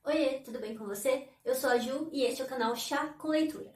Oiê, tudo bem com você? Eu sou a Ju e este é o canal Chá com Leitura.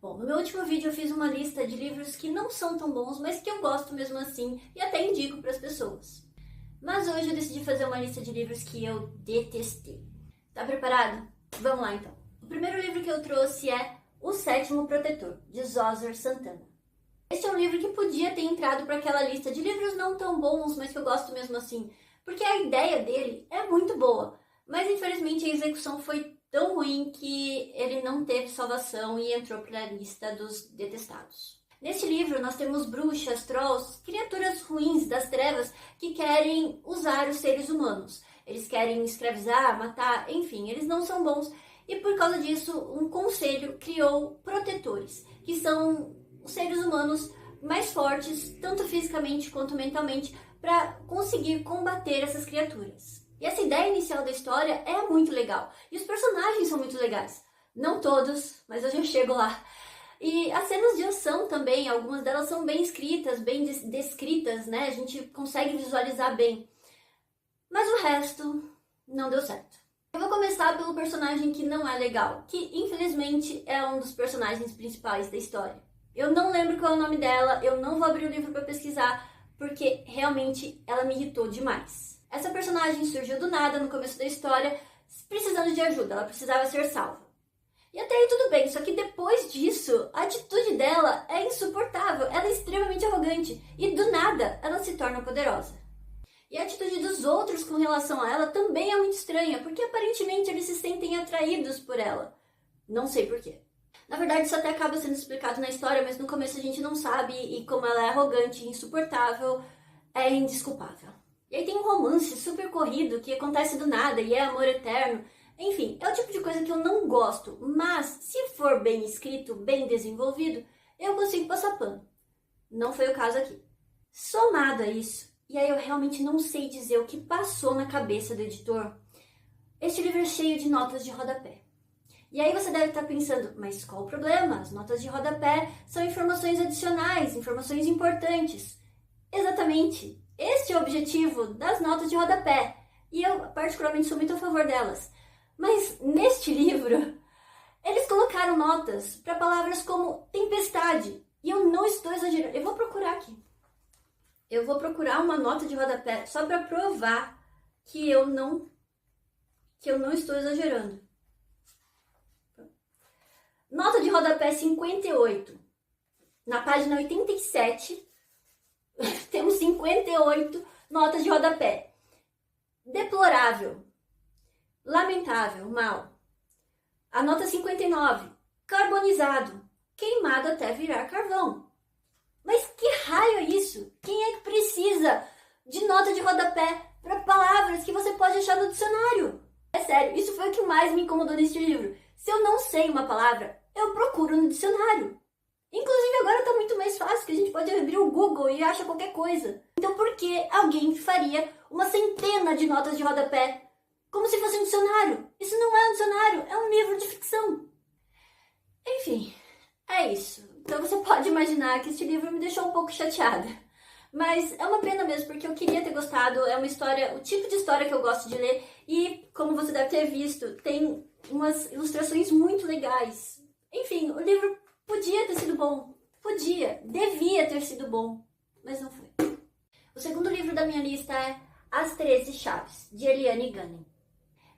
Bom, no meu último vídeo eu fiz uma lista de livros que não são tão bons, mas que eu gosto mesmo assim e até indico para as pessoas. Mas hoje eu decidi fazer uma lista de livros que eu detestei. Tá preparado? Vamos lá então. O primeiro livro que eu trouxe é O Sétimo Protetor, de Zózar Santana. Este é um livro que podia ter entrado para aquela lista de livros não tão bons, mas que eu gosto mesmo assim, porque a ideia dele é muito boa. Mas infelizmente a execução foi tão ruim que ele não teve salvação e entrou para a lista dos detestados. Neste livro nós temos bruxas, trolls, criaturas ruins das trevas que querem usar os seres humanos. Eles querem escravizar, matar, enfim, eles não são bons. E por causa disso, um conselho criou protetores, que são os seres humanos mais fortes, tanto fisicamente quanto mentalmente, para conseguir combater essas criaturas. E essa ideia inicial da história é muito legal. E os personagens são muito legais. Não todos, mas eu já chego lá. E as cenas de ação também, algumas delas são bem escritas, bem descritas, né? A gente consegue visualizar bem. Mas o resto não deu certo. Eu vou começar pelo personagem que não é legal, que infelizmente é um dos personagens principais da história. Eu não lembro qual é o nome dela, eu não vou abrir o livro para pesquisar, porque realmente ela me irritou demais. Essa personagem surgiu do nada no começo da história, precisando de ajuda, ela precisava ser salva. E até aí tudo bem, só que depois disso, a atitude dela é insuportável, ela é extremamente arrogante, e do nada ela se torna poderosa. E a atitude dos outros com relação a ela também é muito estranha, porque aparentemente eles se sentem atraídos por ela. Não sei porquê. Na verdade, isso até acaba sendo explicado na história, mas no começo a gente não sabe, e como ela é arrogante e insuportável, é indesculpável. E aí tem um romance super corrido que acontece do nada e é amor eterno. Enfim, é o tipo de coisa que eu não gosto, mas se for bem escrito, bem desenvolvido, eu consigo passar pano. Não foi o caso aqui. Somado a isso, e aí eu realmente não sei dizer o que passou na cabeça do editor, este livro é cheio de notas de rodapé. E aí você deve estar pensando, mas qual o problema? As notas de rodapé são informações adicionais, informações importantes. Exatamente, este é o objetivo das notas de rodapé, e eu particularmente sou muito a favor delas. Mas neste livro, eles colocaram notas para palavras como tempestade, e eu não estou exagerando, eu vou procurar aqui. Eu vou procurar uma nota de rodapé só para provar que eu não estou exagerando. Nota de rodapé 58. Na página 87, temos 58 notas de rodapé. Deplorável. Lamentável, mal. A nota 59. Carbonizado. Queimado até virar carvão. Mas que raio é isso? Quem é que precisa de nota de rodapé para palavras que você pode achar no dicionário? É sério, isso foi o que mais me incomodou neste livro. Se eu não sei uma palavra, eu procuro no dicionário. Inclusive agora está muito mais fácil, que a gente pode abrir o Google e acha qualquer coisa. Então por que alguém faria uma centena de notas de rodapé como se fosse um dicionário? Isso não é um dicionário, é um livro de ficção. Enfim, é isso. Então você pode imaginar que este livro me deixou um pouco chateada. Mas é uma pena mesmo, porque eu queria ter gostado, é uma história, o tipo de história que eu gosto de ler, e como você deve ter visto, tem umas ilustrações muito legais. Enfim, o livro podia ter sido bom, devia ter sido bom, mas não foi. O segundo livro da minha lista é As 13 Chaves, de Eliane Gunning.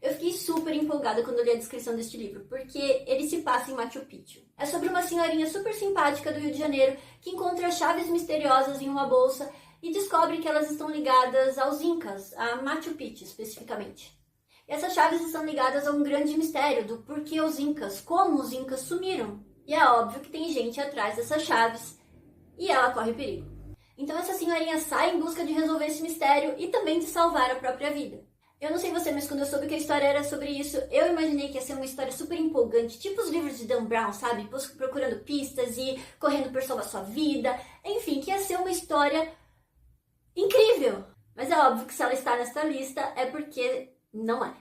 Eu fiquei super empolgada quando eu li a descrição deste livro, porque ele se passa em Machu Picchu. É sobre uma senhorinha super simpática do Rio de Janeiro que encontra chaves misteriosas em uma bolsa e descobre que elas estão ligadas aos Incas, a Machu Picchu especificamente. E essas chaves estão ligadas a um grande mistério do porquê os Incas, como os Incas sumiram. E é óbvio que tem gente atrás dessas chaves e ela corre perigo. Então essa senhorinha sai em busca de resolver esse mistério e também de salvar a própria vida. Eu não sei você, mas quando eu soube que a história era sobre isso, eu imaginei que ia ser uma história super empolgante, tipo os livros de Dan Brown, sabe? Procurando pistas e correndo por salvar sua vida. Enfim, que ia ser uma história incrível. Mas é óbvio que se ela está nessa lista é porque não é.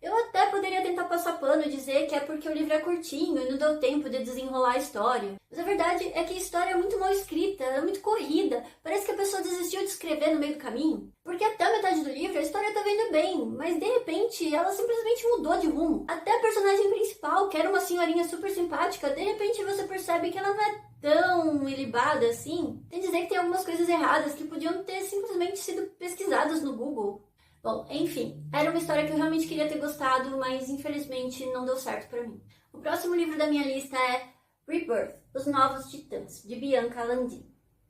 Eu até poderia tentar passar pano e dizer que é porque o livro é curtinho e não deu tempo de desenrolar a história. Mas a verdade é que a história é muito mal escrita, é muito corrida. Parece que a pessoa desistiu de escrever no meio do caminho. Porque até a metade do livro a história tá indo bem, mas de repente ela simplesmente mudou de rumo. Até a personagem principal, que era uma senhorinha super simpática, de repente você percebe que ela não é tão ilibada assim. Tem que dizer que tem algumas coisas erradas que podiam ter simplesmente sido pesquisadas no Google. Bom, enfim, era uma história que eu realmente queria ter gostado, mas infelizmente não deu certo pra mim. O próximo livro da minha lista é Rebirth, Os Novos Titãs, de Bianca Landin.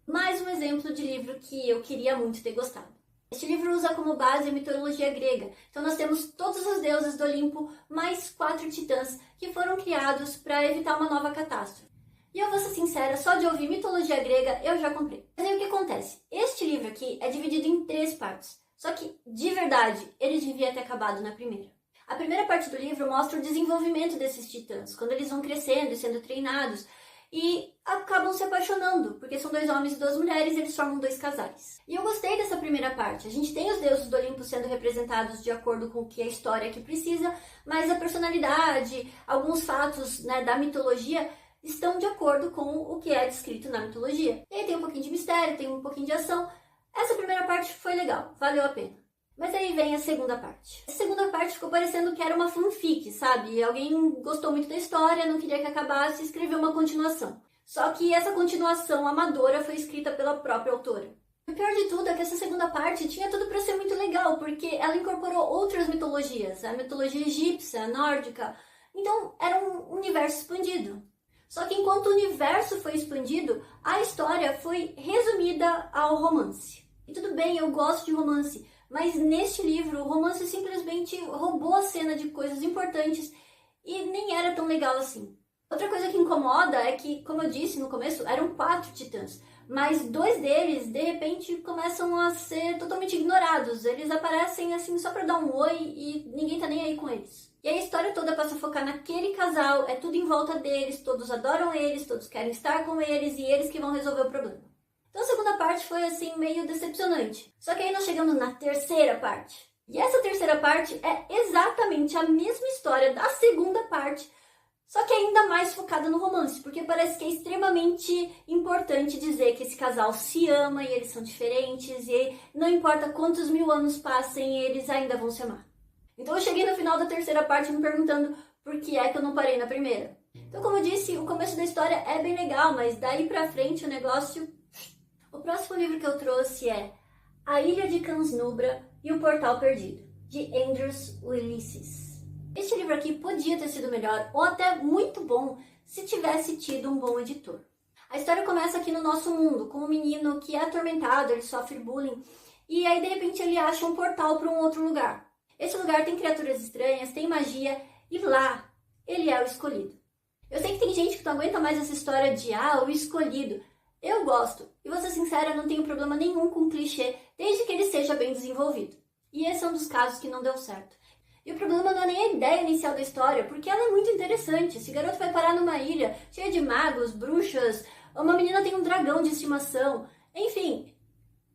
Mais um exemplo de livro que eu queria muito ter gostado. Este livro usa como base a mitologia grega, então nós temos todos os deuses do Olimpo, mais 4 titãs que foram criados para evitar uma nova catástrofe. E eu vou ser sincera, só de ouvir mitologia grega eu já comprei. Mas aí o que acontece? Este livro aqui é dividido em 3 partes. Só que, de verdade, ele devia ter acabado na primeira. A primeira parte do livro mostra o desenvolvimento desses titãs, quando eles vão crescendo e sendo treinados, e acabam se apaixonando, porque são 2 homens e 2 mulheres e eles formam 2 casais. E eu gostei dessa primeira parte. A gente tem os deuses do Olimpo sendo representados de acordo com o que a história aqui precisa, mas a personalidade, alguns fatos, né, da mitologia estão de acordo com o que é descrito na mitologia. E aí tem um pouquinho de mistério, tem um pouquinho de ação. Essa primeira parte foi legal, valeu a pena. Mas aí vem a segunda parte. A segunda parte ficou parecendo que era uma fanfic, sabe? Alguém gostou muito da história, não queria que acabasse e escreveu uma continuação. Só que essa continuação amadora foi escrita pela própria autora. O pior de tudo é que essa segunda parte tinha tudo para ser muito legal, porque ela incorporou outras mitologias, a mitologia egípcia, a nórdica. Então era um universo expandido. Só que enquanto o universo foi expandido, a história foi resumida ao romance. E tudo bem, eu gosto de romance, mas neste livro o romance simplesmente roubou a cena de coisas importantes e nem era tão legal assim. Outra coisa que incomoda é que, como eu disse no começo, eram 4 titãs, mas 2 deles, de repente, começam a ser totalmente ignorados. Eles aparecem assim só pra dar um oi e ninguém tá nem aí com eles. E a história toda passa a focar naquele casal, é tudo em volta deles, todos adoram eles, todos querem estar com eles e eles que vão resolver o problema. Então a segunda parte foi assim meio decepcionante. Só que aí nós chegamos na terceira parte. E essa terceira parte é exatamente a mesma história da segunda parte, só que ainda mais focada no romance, porque parece que é extremamente importante dizer que esse casal se ama e eles são diferentes e não importa quantos 1000 anos passem, eles ainda vão se amar. Então eu cheguei no final da terceira parte me perguntando por que é que eu não parei na primeira. Então, como eu disse, o começo da história é bem legal, mas daí pra frente o negócio... O próximo livro que eu trouxe é A Ilha de Cansnubra e o Portal Perdido, de Andrews Ulysses. Este livro aqui podia ter sido melhor, ou até muito bom, se tivesse tido um bom editor. A história começa aqui no nosso mundo, com um menino que é atormentado, ele sofre bullying, e aí de repente ele acha um portal para um outro lugar. Esse lugar tem criaturas estranhas, tem magia, e lá ele é o escolhido. Eu sei que tem gente que não aguenta mais essa história de o escolhido. Eu gosto, e vou ser sincera, não tenho problema nenhum com o clichê, desde que ele seja bem desenvolvido. E esse é um dos casos que não deu certo. E o problema não é nem a ideia inicial da história, porque ela é muito interessante. Esse garoto vai parar numa ilha cheia de magos, bruxas, uma menina tem um dragão de estimação. Enfim,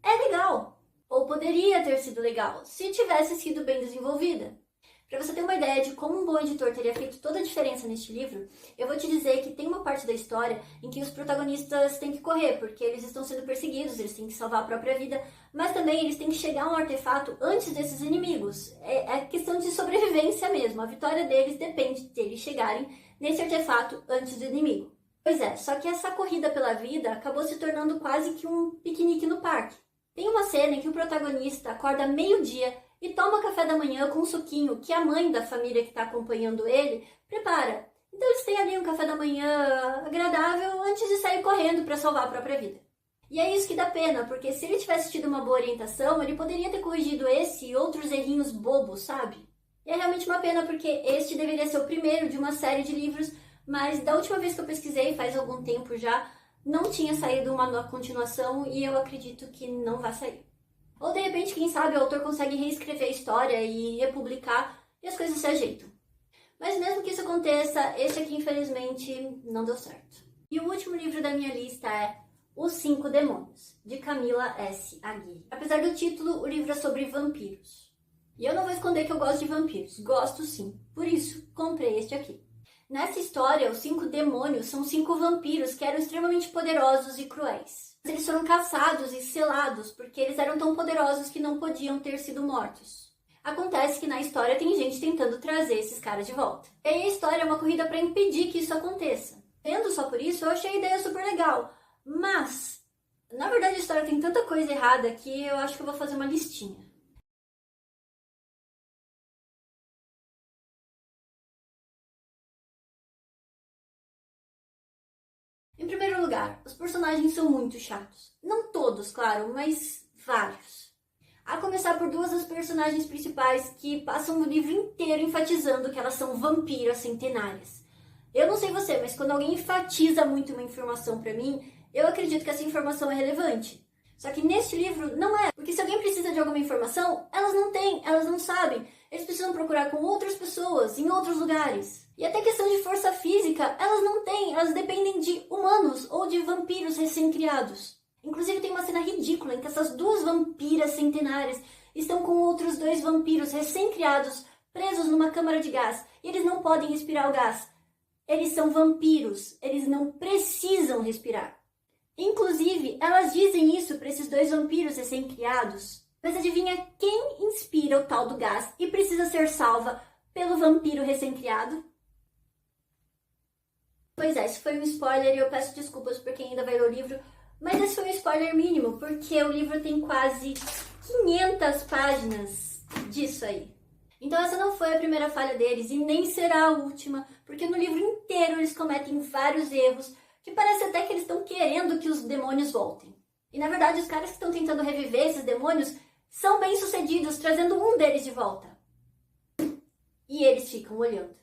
é legal. Ou poderia ter sido legal, se tivesse sido bem desenvolvida. Para você ter uma ideia de como um bom editor teria feito toda a diferença neste livro, eu vou te dizer que tem uma parte da história em que os protagonistas têm que correr, porque eles estão sendo perseguidos, eles têm que salvar a própria vida, mas também eles têm que chegar a um artefato antes desses inimigos. É questão de sobrevivência mesmo, a vitória deles depende de eles chegarem nesse artefato antes do inimigo. Pois é, só que essa corrida pela vida acabou se tornando quase que um piquenique no parque. Tem uma cena em que o protagonista acorda meio-dia e toma café da manhã com um suquinho que a mãe da família que está acompanhando ele prepara. Então eles têm ali um café da manhã agradável antes de sair correndo para salvar a própria vida. E é isso que dá pena, porque se ele tivesse tido uma boa orientação, ele poderia ter corrigido esse e outros errinhos bobos, sabe? E é realmente uma pena, porque este deveria ser o primeiro de uma série de livros, mas da última vez que eu pesquisei, faz algum tempo já, não tinha saído uma continuação e eu acredito que não vai sair. Ou de repente, quem sabe, o autor consegue reescrever a história e republicar e as coisas se ajeitam. Mas mesmo que isso aconteça, esse aqui infelizmente não deu certo. E o último livro da minha lista é Os 5 Demônios, de Camila S. Aguirre. Apesar do título, o livro é sobre vampiros. E eu não vou esconder que eu gosto de vampiros. Gosto sim. Por isso, comprei este aqui. Nessa história, os 5 demônios são 5 vampiros que eram extremamente poderosos e cruéis. Eles foram caçados e selados porque eles eram tão poderosos que não podiam ter sido mortos. Acontece que na história tem gente tentando trazer esses caras de volta. E aí a história é uma corrida para impedir que isso aconteça. Vendo só por isso, eu achei a ideia super legal. Mas, na verdade, a história tem tanta coisa errada que eu acho que eu vou fazer uma listinha. Em primeiro lugar, os personagens são muito chatos. Não todos, claro, mas vários. A começar por 2 das personagens principais que passam o livro inteiro enfatizando que elas são vampiras centenárias. Eu não sei você, mas quando alguém enfatiza muito uma informação pra mim, eu acredito que essa informação é relevante. Só que neste livro não é, porque se alguém precisa de alguma informação, elas não têm, elas não sabem. Eles precisam procurar com outras pessoas, em outros lugares. E até questão de força física, elas não têm, elas dependem de humanos ou de vampiros recém-criados. Inclusive tem uma cena ridícula em que essas 2 vampiras centenárias estão com outros 2 vampiros recém-criados presos numa câmara de gás e eles não podem respirar o gás. Eles são vampiros, eles não precisam respirar. Inclusive, elas dizem isso para esses 2 vampiros recém-criados. Mas adivinha quem inspira o tal do gás e precisa ser salva pelo vampiro recém-criado? Pois é, isso foi um spoiler e eu peço desculpas por quem ainda vai ler o livro, mas esse foi um spoiler mínimo, porque o livro tem quase 500 páginas disso aí. Então essa não foi a primeira falha deles e nem será a última, porque no livro inteiro eles cometem vários erros que parece até que eles estão querendo que os demônios voltem. E na verdade os caras que estão tentando reviver esses demônios são bem-sucedidos, trazendo um deles de volta. E eles ficam olhando.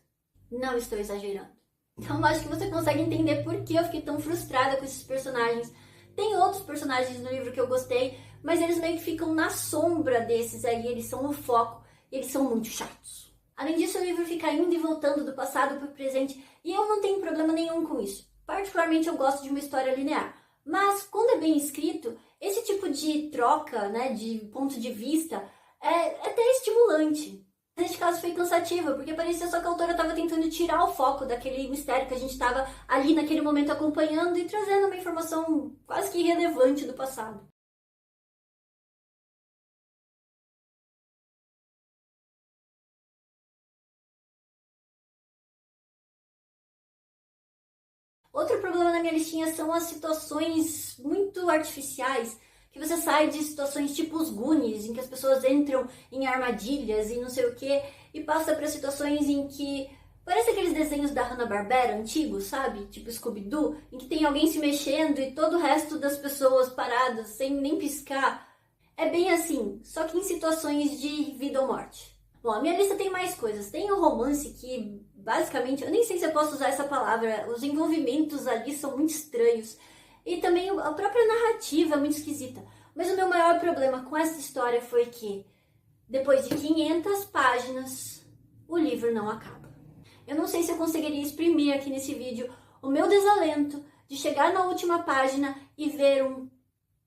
Não estou exagerando. Então eu acho que você consegue entender por que eu fiquei tão frustrada com esses personagens. Tem outros personagens no livro que eu gostei, mas eles meio que ficam na sombra desses aí, eles são o foco, e eles são muito chatos. Além disso, o livro fica indo e voltando do passado para o presente, e eu não tenho problema nenhum com isso. Particularmente eu gosto de uma história linear. Mas quando é bem escrito, esse tipo de troca, né, de ponto de vista, é até estimulante. Neste caso foi cansativa, porque parecia só que a autora estava tentando tirar o foco daquele mistério que a gente estava ali naquele momento acompanhando e trazendo uma informação quase que irrelevante do passado. Outro problema na minha listinha são as situações muito artificiais, que você sai de situações tipo os Goonies, em que as pessoas entram em armadilhas e não sei o que, e passa para situações em que parece aqueles desenhos da Hanna-Barbera antigos, sabe? Tipo Scooby-Doo, em que tem alguém se mexendo e todo o resto das pessoas paradas, sem nem piscar. É bem assim, só que em situações de vida ou morte. Bom, a minha lista tem mais coisas. Tem o romance que, basicamente, eu nem sei se eu posso usar essa palavra, os envolvimentos ali são muito estranhos. E também a própria narrativa é muito esquisita. Mas o meu maior problema com essa história foi que, depois de 500 páginas, o livro não acaba. Eu não sei se eu conseguiria exprimir aqui nesse vídeo o meu desalento de chegar na última página e ver um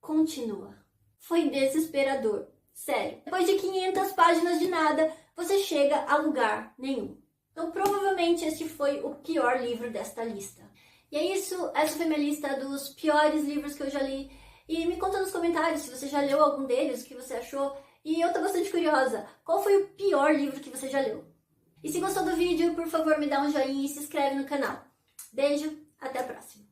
continua. Foi desesperador. Sério. Depois de 500 páginas de nada, você chega a lugar nenhum. Então, provavelmente, este foi o pior livro desta lista. E é isso. Essa foi minha lista dos piores livros que eu já li. E me conta nos comentários se você já leu algum deles, o que você achou. E eu tô bastante curiosa. Qual foi o pior livro que você já leu? E se gostou do vídeo, por favor, me dá um joinha e se inscreve no canal. Beijo, até a próxima.